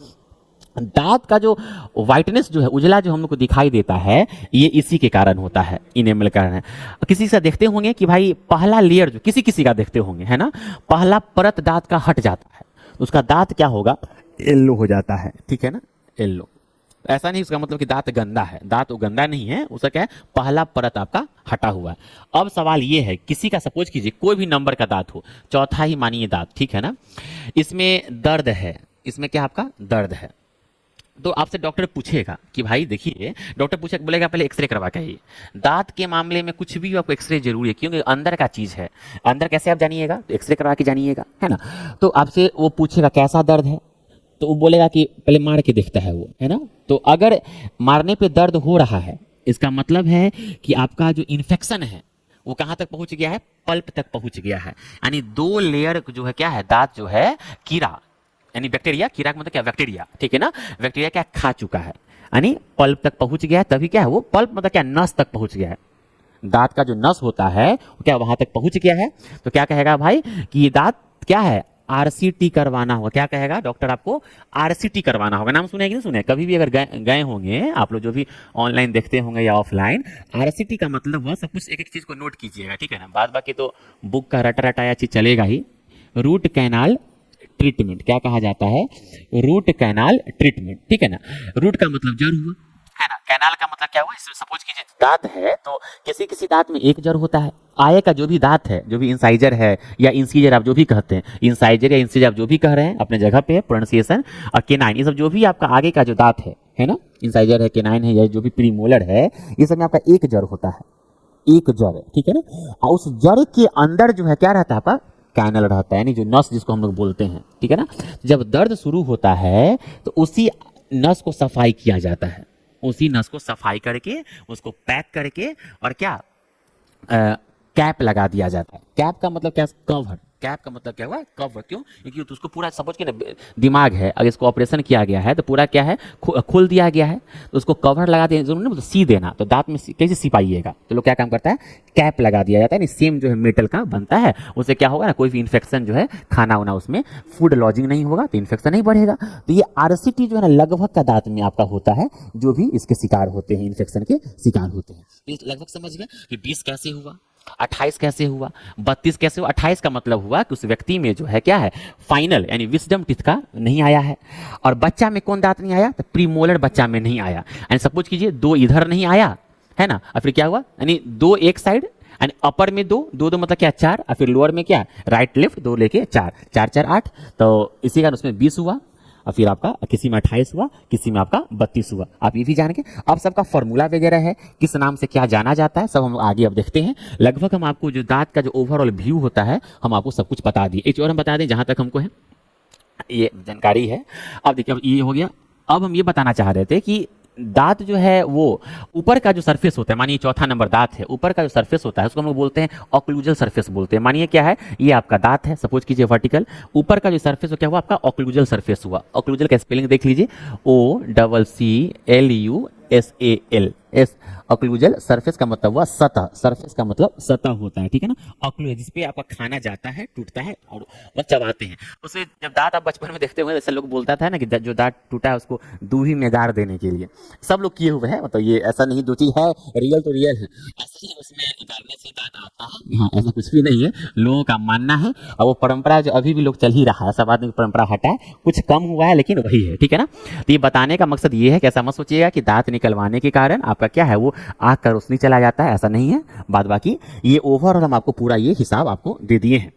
दांत का जो व्हाइटनेस जो है, उजला जो हम लोग को दिखाई देता है, ये इसी के कारण होता है, इनेमल कारण है। किसी से देखते होंगे कि भाई पहला लेयर जो किसी किसी का देखते होंगे, है ना, पहला परत दांत का हट जाता है, उसका दांत क्या होगा, येलो हो जाता है, ठीक है ना, येलो। ऐसा नहीं उसका मतलब कि दांत गंदा है, दांत वो गंदा नहीं है, उसका क्या है, पहला परत आपका हटा हुआ है। अब सवाल ये है, किसी का सपोज कीजिए कोई भी नंबर का दांत हो, चौथा ही मानिए दांत, ठीक है ना, इसमें दर्द है, इसमें क्या आपका दर्द है, तो आपसे डॉक्टर पूछेगा कि भाई देखिए, डॉक्टर पूछेगा, बोलेगा पहले एक्सरे करवा के आइए। दांत के मामले में कुछ भी आपको एक्सरे जरूरी है, क्योंकि अंदर का चीज है, अंदर कैसे आप जानिएगा, तो एक्सरे करवा के जानिएगा, है ना। तो आपसे वो पूछेगा कैसा दर्द है, तो वो बोलेगा कि पहले मार के देखता है वो, है ना। तो अगर मारने पे दर्द हो रहा है, इसका मतलब है कि आपका जो इन्फेक्शन है वो कहाँ तक पहुंच गया है, पल्प तक पहुंच गया है। यानी 2 लेयर जो है क्या है, दांत जो है कीड़ा यानी बैक्टीरिया, कीड़ा का मतलब क्या, बैक्टीरिया, ठीक है ना, बैक्टीरिया क्या खा चुका है, यानी पल्प तक पहुंच गया है। तभी क्या है वो पल्प मतलब क्या, नस तक पहुंच गया है। दांत का जो नस होता है वो क्या वहां तक पहुंच गया है। तो क्या कहेगा भाई कि ये दांत क्या है, आरसीटी करवाना होगा। क्या कहेगा डॉक्टर, आपको आरसीटी करवाना होगा। नाम सुने कि नहीं सुने, कभी भी अगर गए होंगे आप लोग, जो भी ऑनलाइन देखते होंगे या ऑफलाइन, आरसीटी का मतलब वह सब कुछ एक एक चीज को नोट कीजिएगा, ठीक है ना। बाद बाकी तो बुक का रटा रटाया चीज चलेगा ही। रूट कैनाल ट्रीटमेंट क्या कहा जाता है, रूट कैनाल ट्रीटमेंट, ठीक है ना। रूट का मतलब जड़ हुआ, है ना। कैनाल का मतलब क्या हुआ, इसमें सपोज कीजिए दांत है तो किसी किसी दांत में एक जड़ होता है। आगे का जो भी दांत है, जो भी इंसाइजर है या इंसीजर आप जो भी कहते हैं, इंसाइजर या इंसीजर आप जो भी कह रहे हैं अपने जगह पे प्रोनाउंसिएशन, और केनाइन, ये सब जो भी आपका आगे का जो दांत है ना, इंसाइजर है, केनाइन है, या जो भी प्रीमोलर है, ये सब में आपका एक जड़ होता है, एक जड़, ठीक है ना। और उस जड़ के अंदर जो है क्या रहता है आपका, कैनल रहता है, यानी जो नस जिसको हम लोग बोलते हैं, ठीक है ना। जब दर्द शुरू होता है तो उसी नस को सफाई किया जाता है, उसी नस को सफाई करके उसको पैक करके और क्या कैप लगा दिया जाता है। कैप का मतलब क्या, कवर। कैप का मतलब क्या हुआ, कवर। क्यों, क्योंकि तो उसको पूरा समझ के ना, दिमाग है अगर इसको ऑपरेशन किया गया है तो पूरा क्या है, खोल दिया गया है, तो उसको कवर लगा देना जरूर नहीं, मतलब सी देना। तो दांत में कैसे सी पाइएगा, तो लोग क्या काम करता है, कैप लगा दिया जाता है। सेम जो है मेटल का बनता है, उससे क्या होगा ना, कोई भी इन्फेक्शन जो है, खाना वाना उसमें फूड लॉजिंग नहीं होगा तो इन्फेक्शन नहीं बढ़ेगा। तो ये आरसीटी जो है ना, लगभग का दांत में आपका होता है, जो भी इसके शिकार होते हैं, इन्फेक्शन के शिकार होते हैं। लगभग समझ गए कि 20 कैसे हुआ, 28 कैसे हुआ, 32 कैसे हुआ। 28 का मतलब हुआ कि उस व्यक्ति में जो है क्या है, फाइनल यानी विजडम टीथ का नहीं आया है। और बच्चा में कौन दांत नहीं आया, तो प्रीमोलर बच्चा में नहीं आया। यानी सपोज कीजिए 2 इधर नहीं आया है ना, और फिर क्या हुआ, यानी 2 एक साइड, यानी अपर में 2 2 2 मतलब क्या 4, और फिर लोअर में क्या, राइट लेफ्ट 2 लेके 4 4 4 8। तो इसी कारण उसमें 20 हुआ, और फिर आपका किसी में 28 हुआ, किसी में आपका 32 हुआ। आप ये भी जान के, अब सबका फॉर्मूला वगैरह है, किस नाम से क्या जाना जाता है, सब हम आगे अब देखते हैं। लगभग हम आपको जो दांत का जो ओवरऑल व्यू होता है, हम आपको सब कुछ बता दिए। एक और हम बता दें जहां तक हमको है ये जानकारी है। अब देखिए, अब ये हो गया। अब हम ये बताना चाह रहे थे कि दांत जो है वो ऊपर का जो सरफेस होता है, मानिए चौथा नंबर दांत है, ऊपर का जो सरफेस होता है उसको हम लोग बोलते हैं ऑक्लूजल सरफेस बोलते हैं। मानिए क्या है, ये आपका दांत है, सपोज कीजिए वर्टिकल, ऊपर का जो सरफेस हो क्या हुआ, आपका ऑक्लूजल सरफेस हुआ। ऑक्लूजल का स्पेलिंग देख लीजिए, OCCLUSAL, एस। ऑक्लूजल सरफेस का मतलब हुआ सतह, सरफेस का मतलब सतह होता है, ठीक है ना। ऑक्लूजल जिसपे आपका खाना जाता है, टूटता है और वह चबाते हैं उसे। जब दांत आप बचपन में देखते हुए, जैसे लोग बोलता था ना कि जो दांत टूटा है उसको दूही में गाड़ देने के लिए, सब लोग किए हुए हैं। मतलब ये ऐसा नहीं, जो चीज है रियल तो रियल है, ऐसे ही उसमें गाड़ने से दांत आता है। हाँ, ऐसा कुछ भी नहीं है, लोगों का मानना है। और वो परंपरा जो अभी भी लोग चल ही रहा है, सब आदमी परंपरा हटा है, कुछ कम हुआ है लेकिन वही है, ठीक है ना। तो ये बताने का मकसद ये है कि ऐसा मत सोचिएगा कि दांत निकलवाने के कारण आपका क्या है वो आंख का रोशनी चला जाता है, ऐसा नहीं है। बाद बाकी ये ओवरऑल हम आपको पूरा ये हिसाब आपको दे दिए हैं।